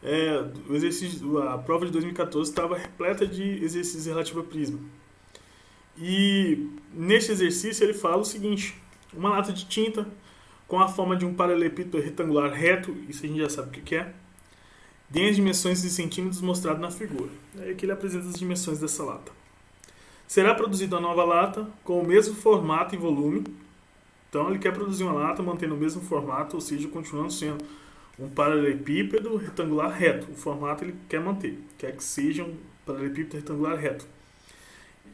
A prova de 2014 estava repleta de exercícios relativos a prisma. E neste exercício ele fala o seguinte: uma lata de tinta com a forma de um paralelepípedo retangular reto, isso a gente já sabe o que é, tem as dimensões em centímetros mostrado na figura. É que ele apresenta as dimensões dessa lata. Será produzida uma nova lata com o mesmo formato e volume. Então ele quer produzir uma lata mantendo o mesmo formato, ou seja, continuando sendo um paralelepípedo retangular reto. O formato ele quer manter, quer que seja um paralelepípedo retangular reto.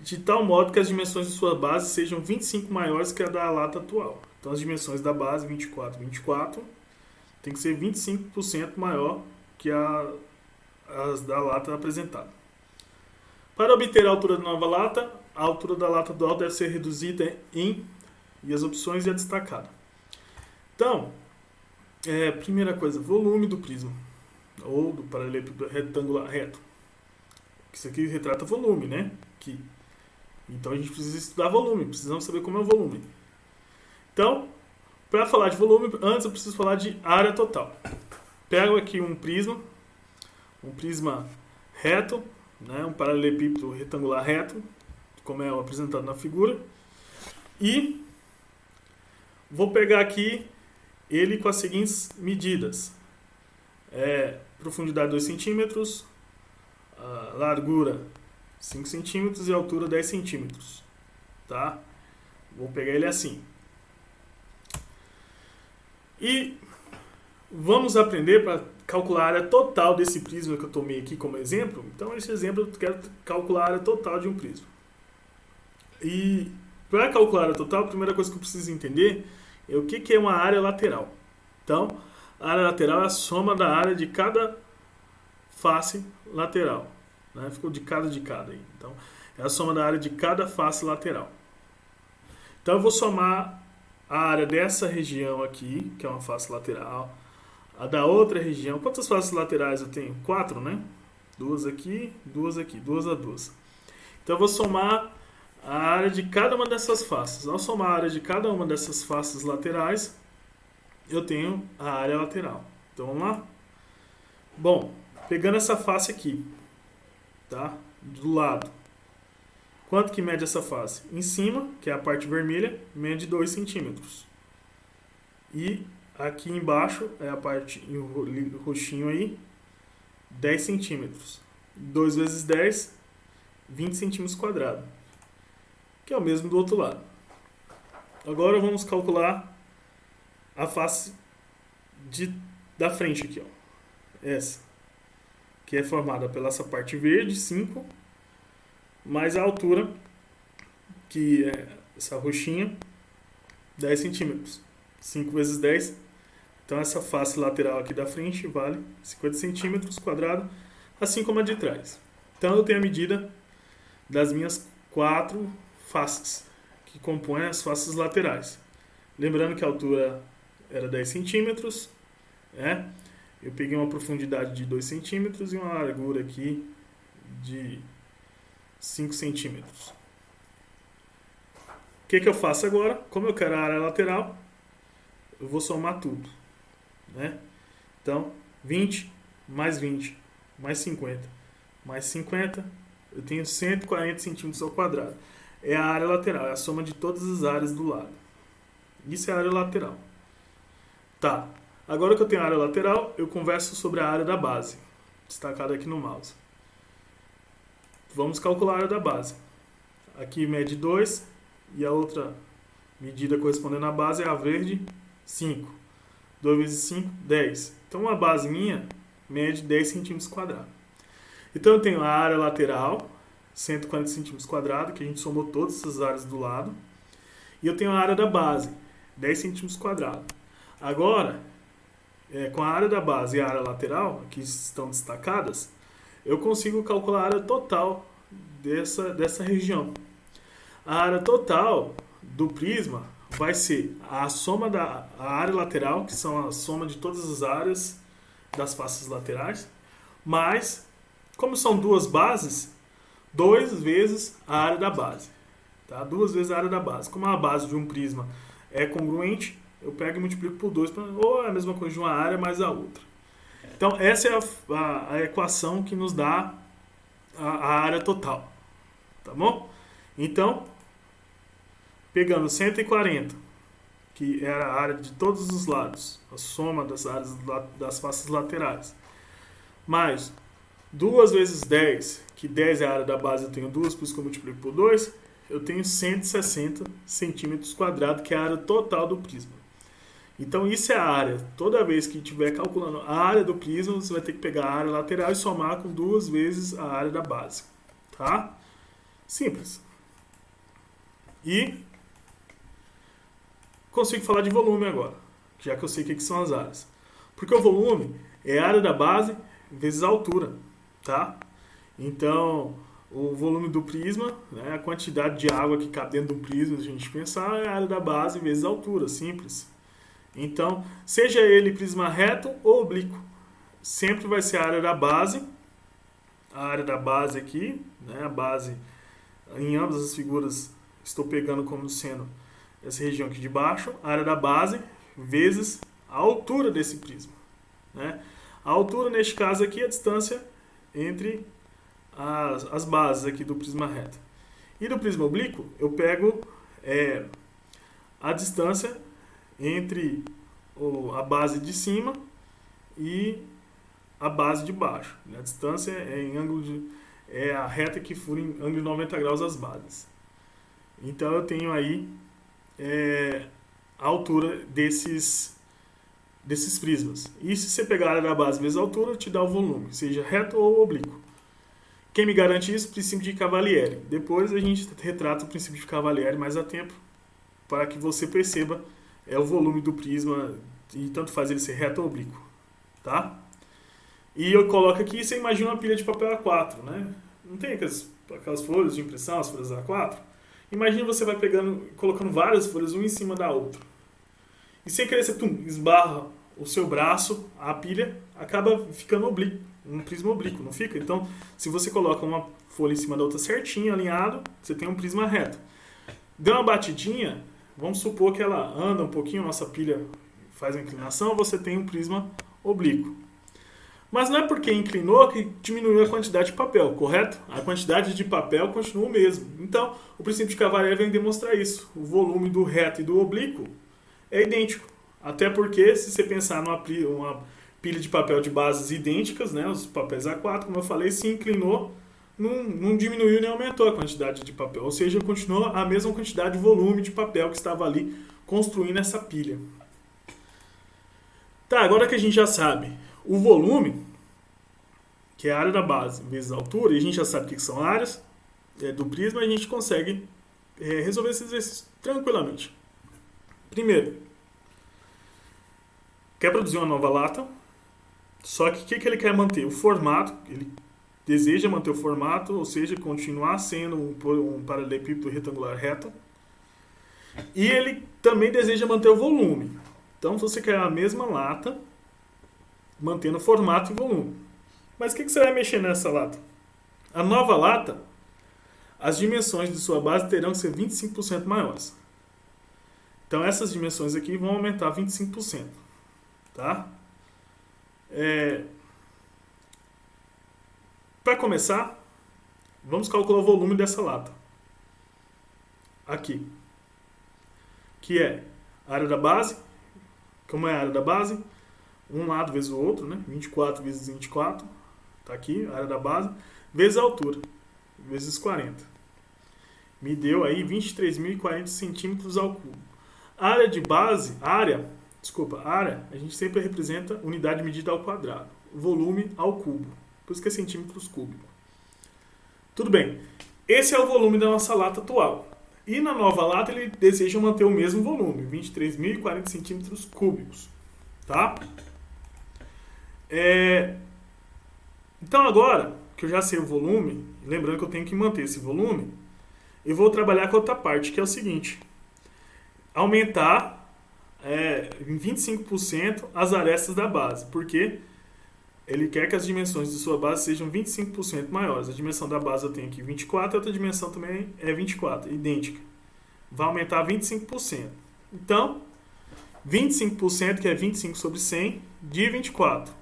De tal modo que as dimensões de sua base sejam 25 maiores que a da lata atual. Então as dimensões da base, 24, 24, tem que ser 25% maior que as da lata apresentada. Para obter a altura da nova lata, a altura da lata atual deve ser reduzida em, e as opções é destacada. Então, primeira coisa, volume do prisma, ou do paralelepípedo retangular reto. Isso aqui retrata volume, né? Aqui. Então a gente precisa estudar volume, precisamos saber como é o volume. Então, para falar de volume, antes eu preciso falar de área total. Pego aqui um prisma reto, né, um paralelepípedo retangular reto, como é apresentado na figura, e vou pegar aqui ele com as seguintes medidas: profundidade 2 centímetros, largura 5 centímetros e altura 10 centímetros. Tá? Vou pegar ele assim. E vamos aprender para calcular a área total desse prisma que eu tomei aqui como exemplo. Então, esse exemplo eu quero calcular a área total de um prisma. E para calcular a área total, a primeira coisa que eu preciso entender é o que é uma área lateral. Então, a área lateral é a soma da área de cada face lateral. Né? Ficou de cada aí. Então, é a soma da área de cada face lateral. Então, eu vou somar a área dessa região aqui, que é uma face lateral, a da outra região. Quantas faces laterais eu tenho? 4, né? 2 aqui, 2 aqui, 2 a 2. Então eu vou somar a área de cada uma dessas faces. Ao somar a área de cada uma dessas faces laterais, eu tenho a área lateral. Então vamos lá? Bom, pegando essa face aqui, tá? Do lado. Quanto que mede essa face? Em cima, que é a parte vermelha, mede 2 centímetros. E aqui embaixo, é a parte roxinho aí, 10 centímetros. 2 vezes 10, 20 centímetros quadrados. Que é o mesmo do outro lado. Agora vamos calcular a face da frente aqui, ó. Essa. Que é formada pela essa parte verde, 5, mais a altura, que é essa roxinha, 10 centímetros. 5 vezes 10. Então essa face lateral aqui da frente vale 50 centímetros quadrados, assim como a de trás. Então eu tenho a medida das minhas 4 faces, que compõem as faces laterais. Lembrando que a altura era 10 centímetros, né? Eu peguei uma profundidade de 2 centímetros e uma largura aqui de 5 centímetros. O que eu faço agora? Como eu quero a área lateral, eu vou somar tudo. Né? Então, 20 mais 20 mais 50 mais 50, eu tenho 140 centímetros ao quadrado. É a área lateral, é a soma de todas as áreas do lado. Isso é a área lateral. Tá, agora que eu tenho a área lateral, eu converso sobre a área da base, destacada aqui no mouse. Vamos calcular a área da base. Aqui mede 2 e a outra medida correspondendo à base é a verde, 5. 2 vezes 5, 10. Então, a base minha mede 10 centímetros quadrados. Então, eu tenho a área lateral, 140 centímetros quadrados, que a gente somou todas essas áreas do lado. E eu tenho a área da base, 10 centímetros quadrados. Agora, com a área da base e a área lateral, que estão destacadas, eu consigo calcular a área total dessa região. A área total do prisma vai ser a soma da área lateral, que são a soma de todas as áreas das faces laterais, mas, como são duas bases, 2 vezes a área da base. Tá? 2 vezes a área da base. Como a base de um prisma é congruente, eu pego e multiplico por 2, ou é a mesma coisa de uma área mais a outra. Então, essa é a equação que nos dá a área total. Tá bom? Então, pegando 140, que era a área de todos os lados, a soma das áreas das faces laterais, mais 2 vezes 10, que 10 é a área da base, eu tenho 2, por isso que eu multiplico por 2, eu tenho 160 centímetros quadrados, que é a área total do prisma. Então isso é a área. Toda vez que estiver calculando a área do prisma, você vai ter que pegar a área lateral e somar com 2 vezes a área da base. Tá? Simples. E consigo falar de volume agora, já que eu sei o que são as áreas. Porque o volume é a área da base vezes a altura. Tá? Então, o volume do prisma, né, a quantidade de água que cabe dentro do prisma, se a gente pensar, é a área da base vezes a altura, simples. Então, seja ele prisma reto ou oblíquo, sempre vai ser a área da base aqui, né, a base, em ambas as figuras, estou pegando como sendo essa região aqui de baixo, a área da base vezes a altura desse prisma. Né? A altura, neste caso aqui, é a distância entre as bases aqui do prisma reto. E do prisma oblíquo, eu pego a distância entre a base de cima e a base de baixo. A distância é a reta que fura em ângulo de 90 graus as bases. Então eu tenho aí a altura desses prismas. E se você pegar a área da base vezes a altura, te dá o volume, seja reto ou oblíquo. Quem me garante isso? O princípio de Cavalieri. Depois a gente retrata o princípio de Cavalieri mais a tempo, para que você perceba o volume do prisma, e tanto faz ele ser reto ou oblíquo. Tá? E eu coloco aqui, você imagina uma pilha de papel A4, né? Não tem aquelas folhas de impressão, as folhas A4? Imagina você vai colocando várias folhas, uma em cima da outra. E sem querer você esbarra o seu braço, a pilha acaba ficando oblíquo, um prisma oblíquo, não fica? Então, se você coloca uma folha em cima da outra certinho, alinhado, você tem um prisma reto. Deu uma batidinha, vamos supor que ela anda um pouquinho, nossa pilha faz uma inclinação, você tem um prisma oblíquo. Mas não é porque inclinou que diminuiu a quantidade de papel, correto? A quantidade de papel continua o mesmo. Então, o princípio de Cavalieri vem demonstrar isso. O volume do reto e do oblíquo é idêntico. Até porque, se você pensar numa pilha de papel de bases idênticas, né, os papéis A4, como eu falei, se inclinou, não diminuiu nem aumentou a quantidade de papel. Ou seja, continua a mesma quantidade de volume de papel que estava ali construindo essa pilha. Tá, agora que a gente já sabe o volume, que é a área da base vezes a altura, e a gente já sabe o que são áreas do prisma, a gente consegue resolver esses exercícios tranquilamente. Primeiro, quer produzir uma nova lata, só que o que ele quer manter? O formato, ele deseja manter o formato, ou seja, continuar sendo um paralelepípedo retangular reto, e ele também deseja manter o volume. Então, você quer a mesma lata, mantendo formato e volume. Mas o que você vai mexer nessa lata? A nova lata, as dimensões de sua base terão que ser 25% maiores. Então, essas dimensões aqui vão aumentar 25%. Tá? Para começar, vamos calcular o volume dessa lata. Aqui. Que é a área da base. Como é a área da base? Um lado vezes o outro, né? 24 vezes 24. Tá aqui, a área da base. Vezes a altura. Vezes 40. Me deu aí 23.040 centímetros ao cubo. A área de base, área, a gente sempre representa unidade medida ao quadrado. Volume ao cubo. Por isso que é centímetros cúbicos. Tudo bem. Esse é o volume da nossa lata atual. E na nova lata ele deseja manter o mesmo volume, 23.040 centímetros cúbicos. Tá? Então agora que eu já sei o volume, lembrando que eu tenho que manter esse volume, eu vou trabalhar com outra parte, que é o seguinte. Aumentar em 25% as arestas da base, porque ele quer que as dimensões de sua base sejam 25% maiores. A dimensão da base eu tenho aqui 24, a outra dimensão também é 24, idêntica. Vai aumentar 25%. Então, 25%, que é 25 sobre 100, de 24.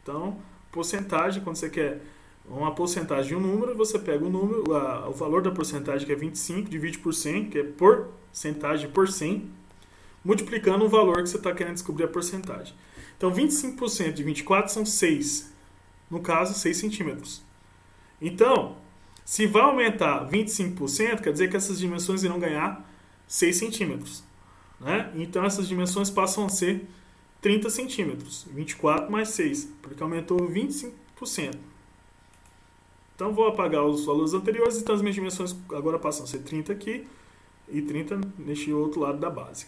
Então, porcentagem, quando você quer uma porcentagem de um número, você pega o número, o valor da porcentagem, que é 25, divide por 100, que é porcentagem por 100, multiplicando o valor que você está querendo descobrir a porcentagem. Então, 25% de 24 são 6. No caso, 6 centímetros. Então, se vai aumentar 25%, quer dizer que essas dimensões irão ganhar 6 centímetros. Né? Então, essas dimensões passam a ser 30 centímetros. 24 mais 6, porque aumentou 25%. Então, vou apagar os valores anteriores, então as minhas dimensões agora passam a ser 30 aqui e 30 neste outro lado da base.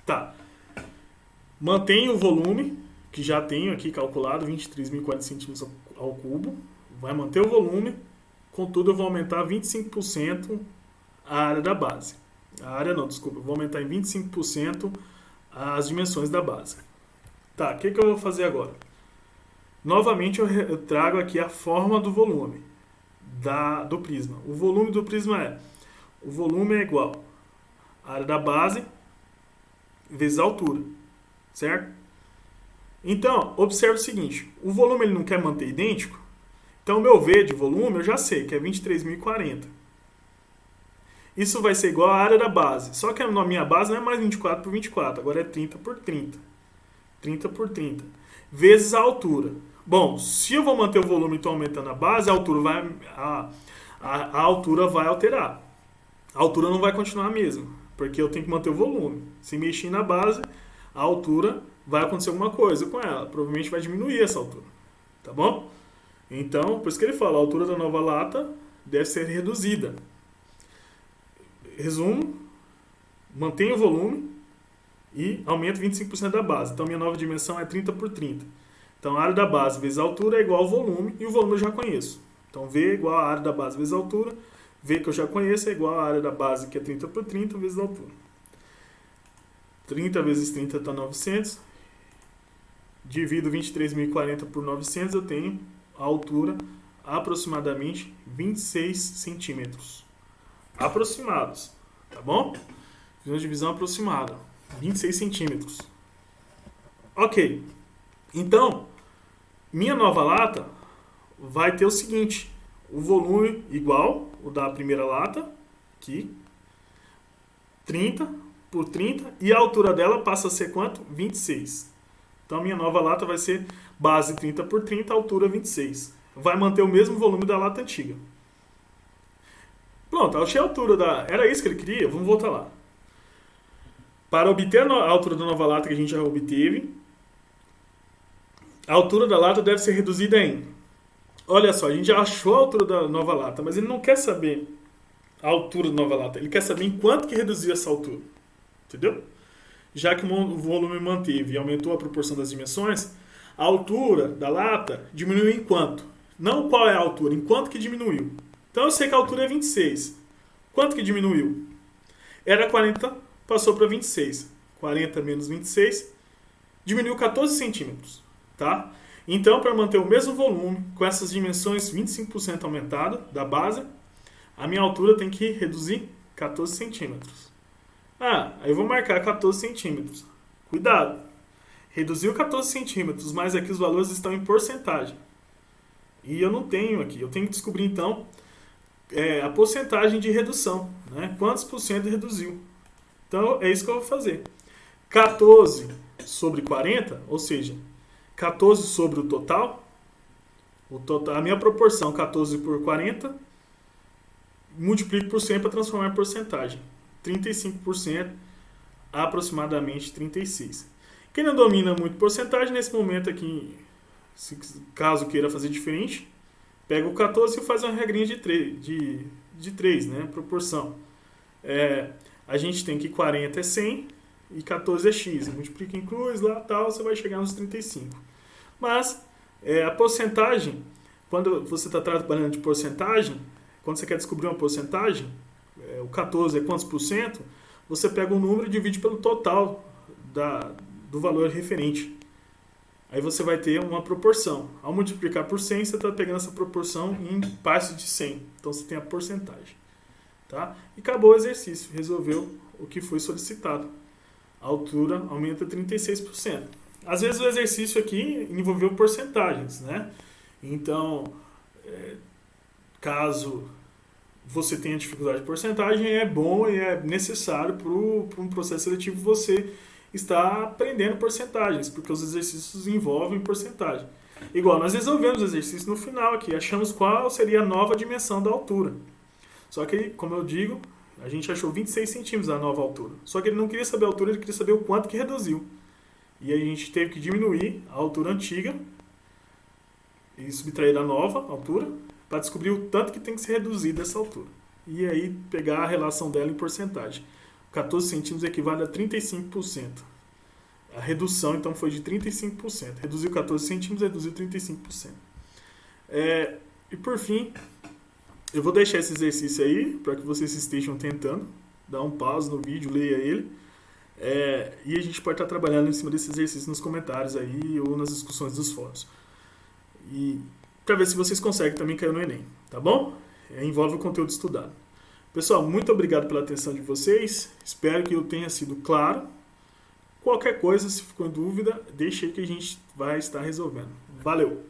Tá. Mantenho o volume, que já tenho aqui calculado, 23.040 centímetros ao cubo. Vai manter o volume, contudo eu vou aumentar 25% a área da base. A área não, desculpa, eu vou aumentar em 25% as dimensões da base. Tá, o que eu vou fazer agora? Novamente eu trago aqui a forma do volume do prisma. O volume do prisma o volume é igual a área da base vezes a altura, certo? Então, observe o seguinte, o volume ele não quer manter idêntico, então o meu V de volume eu já sei que é 23.040. Isso vai ser igual à área da base, só que a minha base não é mais 24 por 24, agora é 30 por 30. 30 por 30, vezes a altura. Bom, se eu vou manter o volume e estou aumentando a base, a altura vai alterar. A altura não vai continuar a mesma, porque eu tenho que manter o volume. Se mexer na base, a altura vai acontecer alguma coisa com ela. Provavelmente vai diminuir essa altura. Tá bom? Então, por isso que ele fala, a altura da nova lata deve ser reduzida. Resumo, mantenho o volume e aumento 25% da base. Então, minha nova dimensão é 30 por 30. Então, a área da base vezes a altura é igual ao volume, e o volume eu já conheço. Então, V é igual à área da base vezes a altura, V que eu já conheço é igual à área da base, que é 30 por 30, vezes a altura. 30 vezes 30 está 900. Divido 23.040 por 900, eu tenho a altura aproximadamente 26 centímetros. Aproximados, tá bom? Fiz uma divisão aproximada, 26 centímetros. Ok, então, minha nova lata vai ter o seguinte, o volume igual o da primeira lata, aqui, 30 por 30, e a altura dela passa a ser quanto? 26. Então, minha nova lata vai ser base 30 por 30, altura 26. Vai manter o mesmo volume da lata antiga. Pronto, achei a altura da... Era isso que ele queria? Vamos voltar lá. Para obter a altura da nova lata que a gente já obteve, a altura da lata deve ser reduzida em... Olha só, a gente já achou a altura da nova lata, mas ele não quer saber a altura da nova lata. Ele quer saber em quanto que reduziu essa altura. Entendeu? Já que o volume manteve e aumentou a proporção das dimensões, a altura da lata diminuiu em quanto? Não qual é a altura, em quanto que diminuiu. Então eu sei que a altura é 26. Quanto que diminuiu? Era 40, passou para 26. 40 menos 26, diminuiu 14 centímetros. Tá? Então, para manter o mesmo volume, com essas dimensões 25% aumentado da base, a minha altura tem que reduzir 14 centímetros. Aí eu vou marcar 14 centímetros. Cuidado! Reduziu 14 centímetros, mas aqui os valores estão em porcentagem. E eu não tenho aqui. Eu tenho que descobrir, então, a porcentagem de redução. Né? Quantos por cento reduziu? Então, é isso que eu vou fazer. 14 sobre 40, ou seja, 14 sobre o total, a minha proporção 14 por 40, multiplico por 100 para transformar em porcentagem. 35%, aproximadamente 36%. Quem não domina muito porcentagem, nesse momento aqui, caso queira fazer diferente, pega o 14 e faz uma regrinha de 3, né? Proporção. A gente tem que 40 é 100 e 14 é x. Multiplica em cruz, lá tal, você vai chegar nos 35. Mas a porcentagem, quando você está trabalhando de porcentagem, quando você quer descobrir uma porcentagem, o 14 é quantos por cento, você pega um número e divide pelo total do valor referente. Aí você vai ter uma proporção. Ao multiplicar por 100, você está pegando essa proporção em partes de 100. Então você tem a porcentagem. Tá? E acabou o exercício. Resolveu o que foi solicitado. A altura aumenta 36%. Às vezes o exercício aqui envolveu porcentagens, né? Então, caso você tenha dificuldade de porcentagem, é bom e é necessário para um processo seletivo você estar aprendendo porcentagens, porque os exercícios envolvem porcentagem. Igual, nós resolvemos o exercício no final aqui, achamos qual seria a nova dimensão da altura. Só que, como eu digo, a gente achou 26 centímetros a nova altura. Só que ele não queria saber a altura, ele queria saber o quanto que reduziu. E aí a gente teve que diminuir a altura antiga e subtrair a nova altura para descobrir o tanto que tem que ser reduzido essa altura. E aí pegar a relação dela em porcentagem. 14 centímetros equivale a 35%. A redução, então, foi de 35%. Reduziu 14 centímetros, reduziu 35%. E por fim, eu vou deixar esse exercício aí para que vocês estejam tentando. Dá um pause no vídeo, leia ele. E a gente pode estar trabalhando em cima desse exercício nos comentários aí ou nas discussões dos fóruns. E para ver se vocês conseguem também cair no Enem, tá bom? Envolve o conteúdo estudado. Pessoal, muito obrigado pela atenção de vocês. Espero que eu tenha sido claro. Qualquer coisa, se ficou em dúvida, deixa aí que a gente vai estar resolvendo. Valeu!